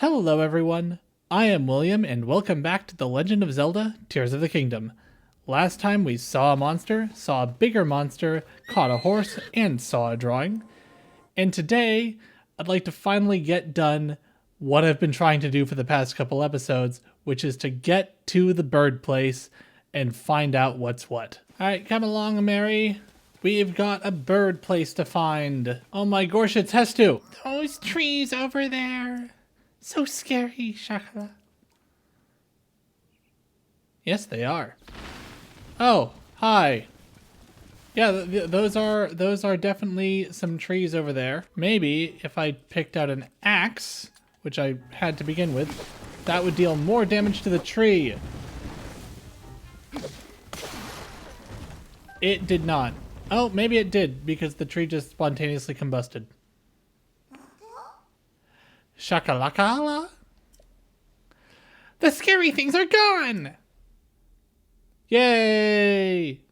Hello everyone, I am William and welcome back to The Legend of Zelda Tears of the Kingdom. Last time we saw a monster, saw a bigger monster, caught a horse, and saw a drawing. And today, I'd like to finally get done what I've been trying to do for the past couple episodes, which is to get to the bird place and find out what's what. Alright, come along, Mary. We've got a bird place to find. Oh my gosh, it's Hestu! Those trees over there. So scary, Shakala. Yes, they are. Oh, hi. Yeah, those are definitely some trees over there. Maybe if I picked out an axe, which I had to begin with, that would deal more damage to the tree. It did not. Oh, maybe it did, because the tree just spontaneously combusted. Shakalakala? The scary things are gone! Yay!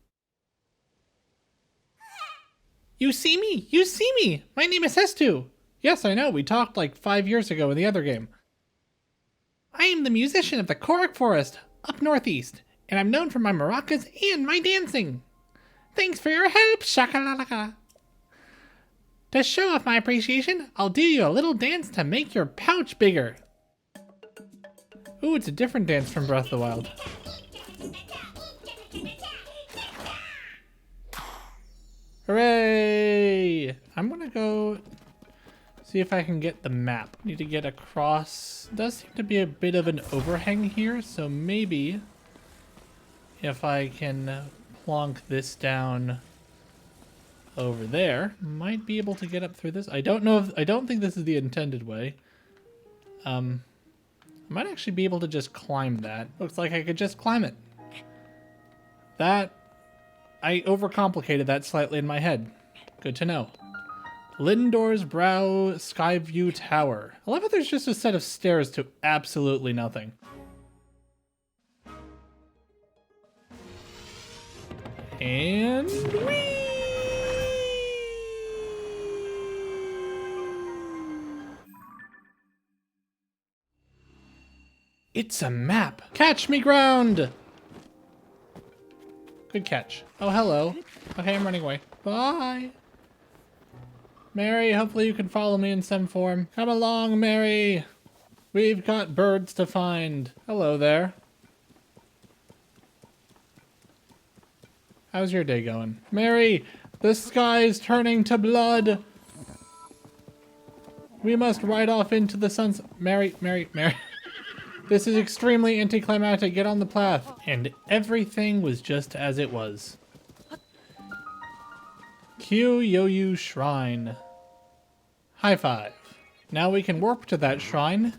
You see me! You see me! My name is Hestu! Yes, I know, we talked like 5 years ago in the other game. I am the musician of the Korok Forest, up northeast, and I'm known for my maracas and my dancing. Thanks for your help, Shakalaka! To show off my appreciation, I'll do you a little dance to make your pouch bigger. Ooh, it's a different dance from Breath of the Wild. Hooray! I'm gonna go see if I can get the map. Need to get across. Does seem to be a bit of an overhang here, so maybe if I can plonk this down over there, might be able to get up through this. I don't know if, I don't think this is the intended way. I might actually be able to just climb that. Looks like I could just climb it. That, I overcomplicated that slightly in my head. Good to know. Lindor's Brow Skyview Tower. I love how there's just a set of stairs to absolutely nothing. And whee! It's a map. Catch me ground. Good catch. Oh, hello. Okay, I'm running away. Bye. Mary, hopefully you can follow me in some form. Come along, Mary. We've got birds to find. Hello there. How's your day going? Mary, the sky's turning to blood. We must ride off into the sunset. Mary. This is extremely anticlimactic. Get on the path. And everything was just as it was. Kyoyu Shrine. High five. Now we can warp to that shrine,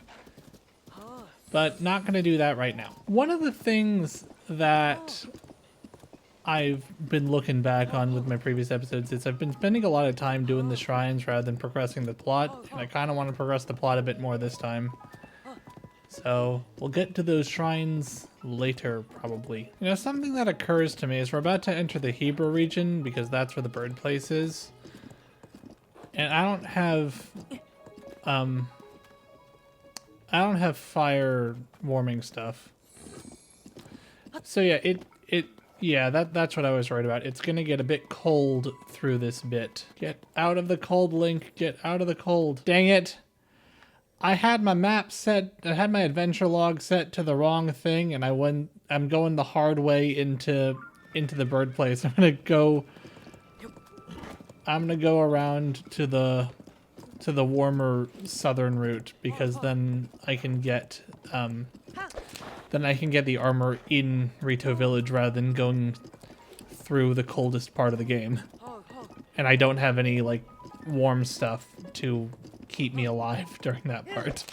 but not going to do that right now. One of the things that I've been looking back on with my previous episodes is I've been spending a lot of time doing the shrines rather than progressing the plot, and I kind of want to progress the plot a bit more this time. So we'll get to those shrines later, probably. You know, something that occurs to me is we're about to enter the Hebra region because that's where the bird place is. And I don't have fire warming stuff. So yeah, that's what I was worried about. It's gonna get a bit cold through this bit. Get out of the cold, Link. Get out of the cold. Dang it. I had my map set, I had my adventure log set to the wrong thing, and I'm going the hard way into the bird place. I'm gonna go around to the warmer southern route, because then I can get the armor in Rito Village rather than going through the coldest part of the game. And I don't have any like warm stuff to keep me alive during that part.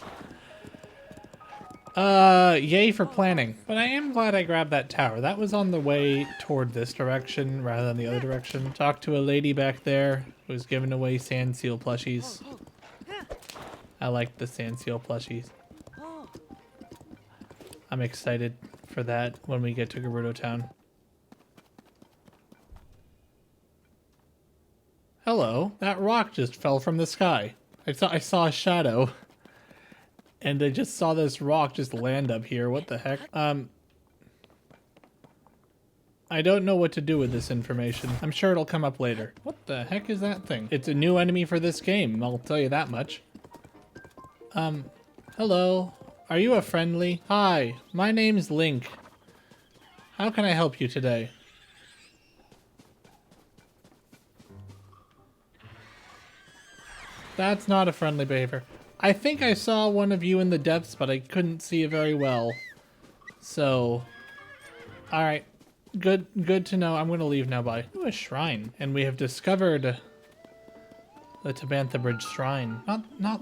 Yay for planning. But I am glad I grabbed that tower. That was on the way toward this direction rather than the other direction. Talked to a lady back there who was giving away sand seal plushies. I like the sand seal plushies. I'm excited for that when we get to Gerudo Town. Hello. That rock just fell from the sky. I saw a shadow. And I just saw this rock just land up here. What the heck? I don't know what to do with this information. I'm sure it'll come up later. What the heck is that thing? It's a new enemy for this game, I'll tell you that much. Hello. Are you a friendly? Hi, my name's Link. How can I help you today? That's not a friendly behavior. I think I saw one of you in the depths, but I couldn't see it very well. So, alright. Good to know. I'm going to leave now. Bye. Ooh, a shrine. And we have discovered the Tabantha Bridge Shrine. Not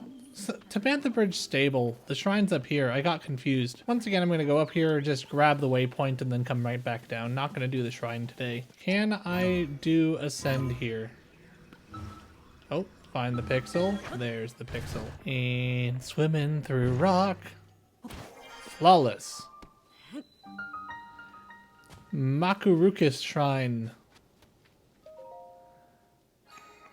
Tabantha Bridge Stable. The shrine's up here. I got confused. Once again, I'm going to go up here, just grab the waypoint, and then come right back down. Not going to do the shrine today. Can I do ascend here? Oh, find the pixel. There's the pixel. And swimming through rock. Flawless. Makurukas Shrine.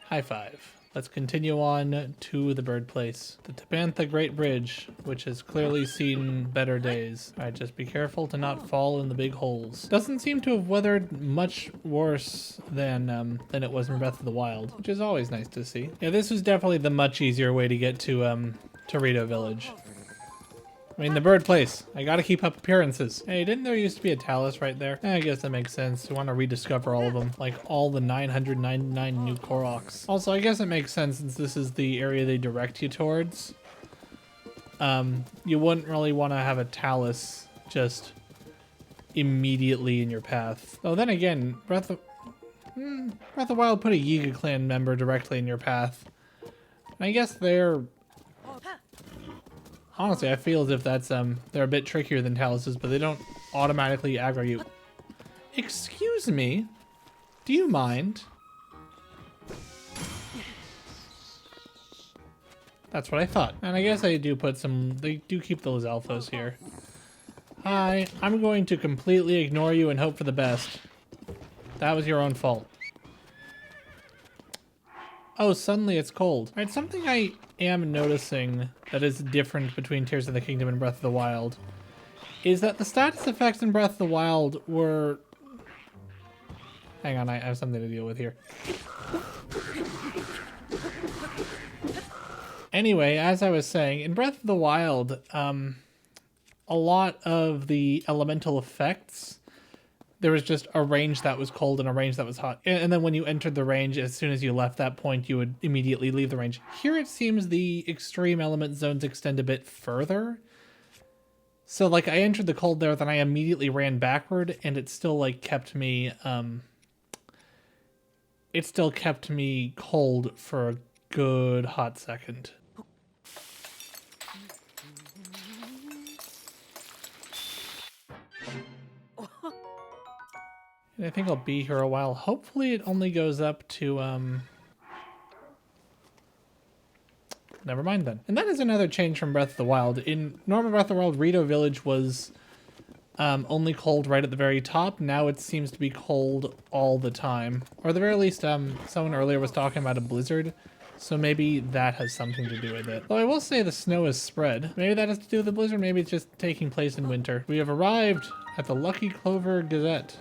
High five. Let's continue on to the bird place. The Tabantha Great Bridge, which has clearly seen better days. Alright, just be careful to not fall in the big holes. Doesn't seem to have weathered much worse than it was in Breath of the Wild, which is always nice to see. Yeah, this was definitely the much easier way to get to Rito Village. I mean, the bird place. I gotta keep up appearances. Hey, didn't there used to be a Talus right there? I guess that makes sense. You want to rediscover all of them. Like, all the 999 new Koroks. Also, I guess it makes sense since this is the area they direct you towards. You wouldn't really want to have a Talus just immediately in your path. Oh, then again, Breath of the Wild put a Yiga clan member directly in your path. And I guess they're... Honestly, I feel as if that's, they're a bit trickier than Taluses, but they don't automatically aggro you. Excuse me? Do you mind? That's what I thought. And I guess I do put some, they do keep those alphas here. Hi, I'm going to completely ignore you and hope for the best. That was your own fault. Oh, suddenly it's cold. All right, something I am noticing that is different between Tears of the Kingdom and Breath of the Wild is that the status effects in Breath of the Wild were... Hang on, I have something to deal with here. Anyway, as I was saying, in Breath of the Wild, a lot of the elemental effects, there was just a range that was cold and a range that was hot. And then when you entered the range, as soon as you left that point, you would immediately leave the range. Here it seems the extreme element zones extend a bit further. So like I entered the cold there, then I immediately ran backward, and it still like kept me, it still kept me cold for a good hot second. And I think I'll be here a while. Hopefully it only goes up to, never mind then. And that is another change from Breath of the Wild. In normal Breath of the Wild, Rito Village was only cold right at the very top. Now it seems to be cold all the time. Or at the very least, someone earlier was talking about a blizzard. So maybe that has something to do with it. Though I will say the snow is spread. Maybe that has to do with the blizzard. Maybe it's just taking place in winter. We have arrived at the Lucky Clover Gazette.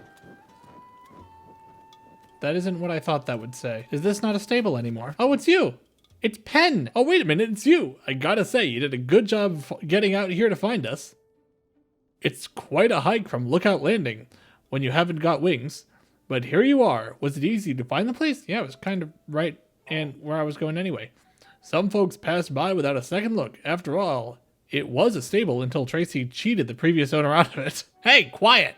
That isn't what I thought that would say. Is this not a stable anymore? Oh, it's you! It's Pen! Oh, wait a minute, it's you! I gotta say, you did a good job getting out here to find us. It's quite a hike from Lookout Landing, when you haven't got wings. But here you are. Was it easy to find the place? Yeah, it was kind of right and where I was going anyway. Some folks passed by without a second look. After all, it was a stable until Tracy cheated the previous owner out of it. Hey, quiet!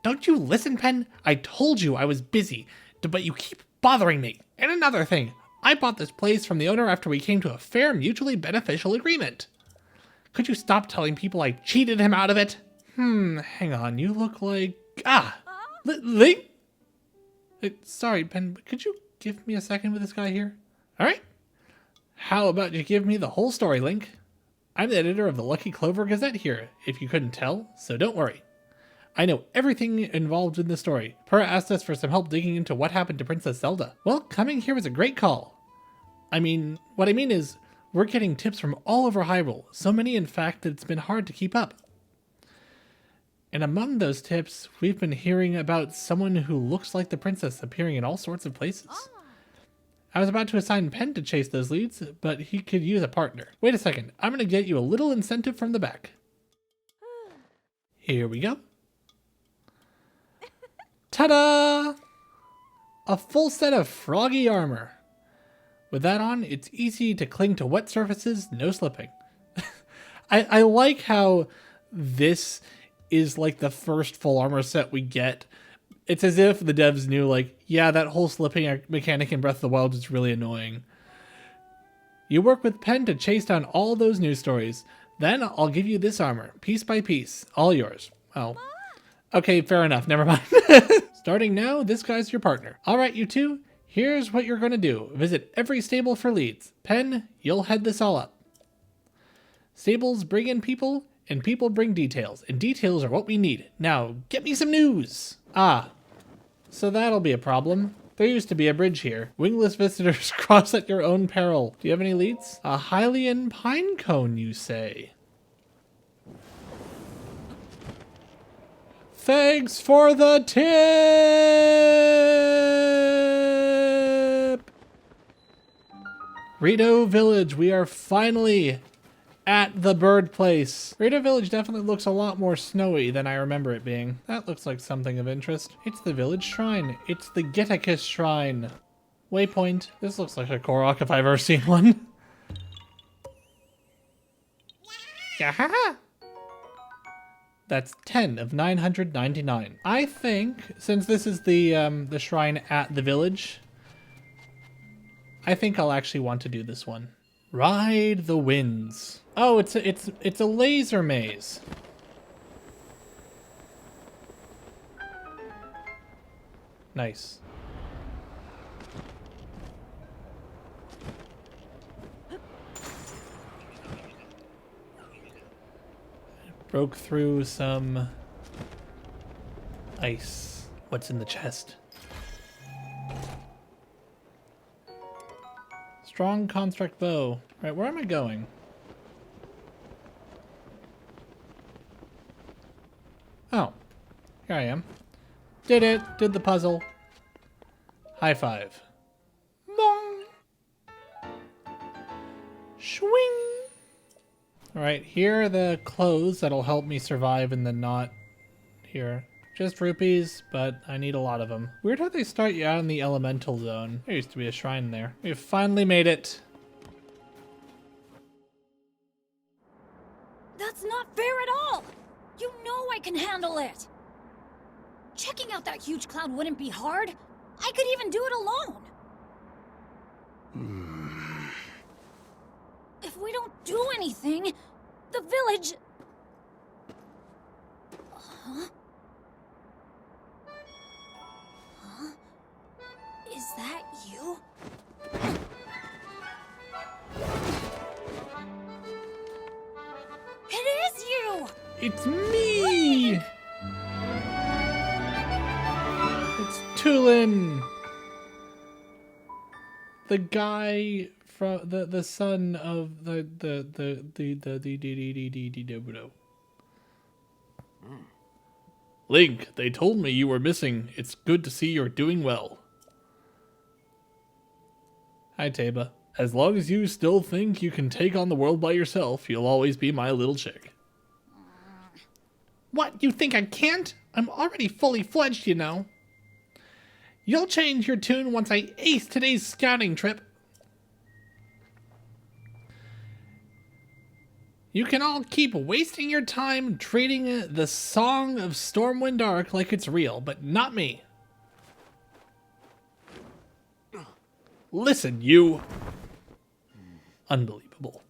Don't you listen, Pen? I told you I was busy, but you keep bothering me. And another thing, I bought this place from the owner after we came to a fair, mutually beneficial agreement. Could you stop telling people I cheated him out of it? Hang on, you look like... Link? Sorry, Pen, but could you give me a second with this guy here? Alright. How about you give me the whole story, Link? I'm the editor of the Lucky Clover Gazette here, if you couldn't tell, so don't worry. I know everything involved in the story. Purah asked us for some help digging into what happened to Princess Zelda. Well, coming here was a great call. What I mean is, We're getting tips from all over Hyrule, so many in fact that it's been hard to keep up. And among those tips, we've been hearing about someone who looks like the princess appearing in all sorts of places. I was about to assign Pen to chase those leads, but he could use a partner. Wait a second, I'm gonna get you a little incentive from the back. Here we go. Ta-da! A full set of froggy armor. With that on, it's easy to cling to wet surfaces, no slipping. I like how this is like the first full armor set we get. It's as if the devs knew, like, yeah, that whole slipping mechanic in Breath of the Wild is really annoying. You work with Pen to chase down all those news stories. Then I'll give you this armor, piece by piece, all yours. Oh. Okay, fair enough, never mind. Starting now, this guy's your partner. Alright, you two, here's what you're gonna do. Visit every stable for leads. Pen, you'll head this all up. Stables bring in people, and people bring details, and details are what we need. Now, get me some news! Ah, so that'll be a problem. There used to be a bridge here. Wingless visitors cross at your own peril. Do you have any leads? A Hylian Pinecone, you say? Thanks for the tip! Rito Village, we are finally at the bird place. Rito Village definitely looks a lot more snowy than I remember it being. That looks like something of interest. It's the village shrine. It's the Geticus shrine. Waypoint. This looks like a Korok if I've ever seen one. Yahaha! That's 10 of 999. I think, since this is the shrine at the village, I think I'll actually want to do this one. Ride the winds. Oh, it's a laser maze. Nice. Broke through some ice. What's in the chest? Strong construct bow. Right, where am I going? Oh, here I am. Did it. Did the puzzle. High five. Bong. Swing. All right, here are the clothes that'll help me survive in the not here. Just rupees, but I need a lot of them. Weird how they start you out in the elemental zone. There used to be a shrine there. We've finally made it. That's not fair at all! You know I can handle it! Checking out that huge cloud wouldn't be hard. I could even do it alone. If we don't do anything, the village... Huh? Huh? Is that you? It is you! It's me! It's Tulin! The guy from the son of the Link, they told me you were missing. It's good to see you're doing well. Hi, Teba. As long as you still think you can take on the world by yourself, you'll always be my little chick. What, you think I can't? I'm already fully fledged, you know. You'll change your tune once I ace today's scouting trip. You can all keep wasting your time treating the Song of Stormwind Arc like it's real, but not me. Listen, you. Unbelievable.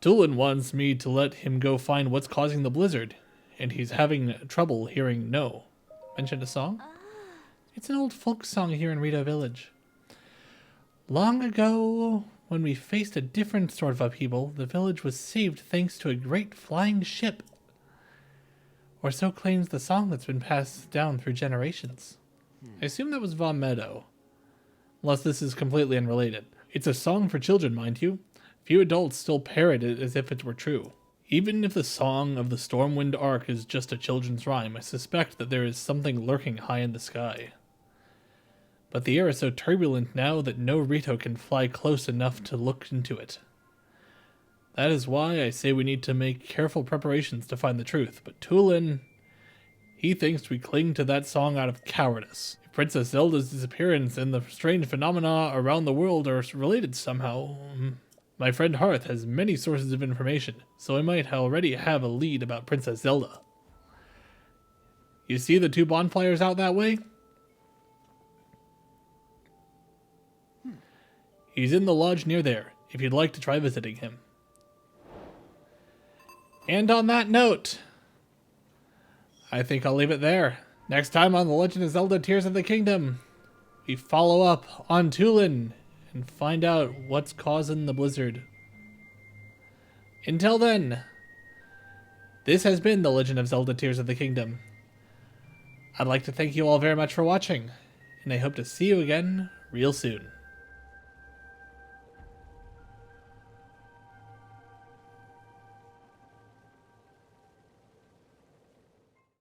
Tulin wants me to let him go find what's causing the blizzard, and he's having trouble hearing no. Mentioned a song? It's an old folk song here in Rito Village. Long ago, when we faced a different sort of upheaval, the village was saved thanks to a great flying ship. Or so claims the song that's been passed down through generations. I assume that was Von Meadow. Unless this is completely unrelated. It's a song for children, mind you. Few adults still parrot it as if it were true. Even if the song of the Stormwind Arc is just a children's rhyme, I suspect that there is something lurking high in the sky. But the air is so turbulent now that no Rito can fly close enough to look into it. That is why I say we need to make careful preparations to find the truth, but Tulin, he thinks we cling to that song out of cowardice. If Princess Zelda's disappearance and the strange phenomena around the world are related somehow, my friend Hearth has many sources of information, so I might already have a lead about Princess Zelda. You see the 2 bonfires out that way? He's in the lodge near there, if you'd like to try visiting him. And on that note, I think I'll leave it there. Next time on The Legend of Zelda Tears of the Kingdom, we follow up on Tulin and find out what's causing the blizzard. Until then, this has been The Legend of Zelda Tears of the Kingdom. I'd like to thank you all very much for watching, and I hope to see you again real soon.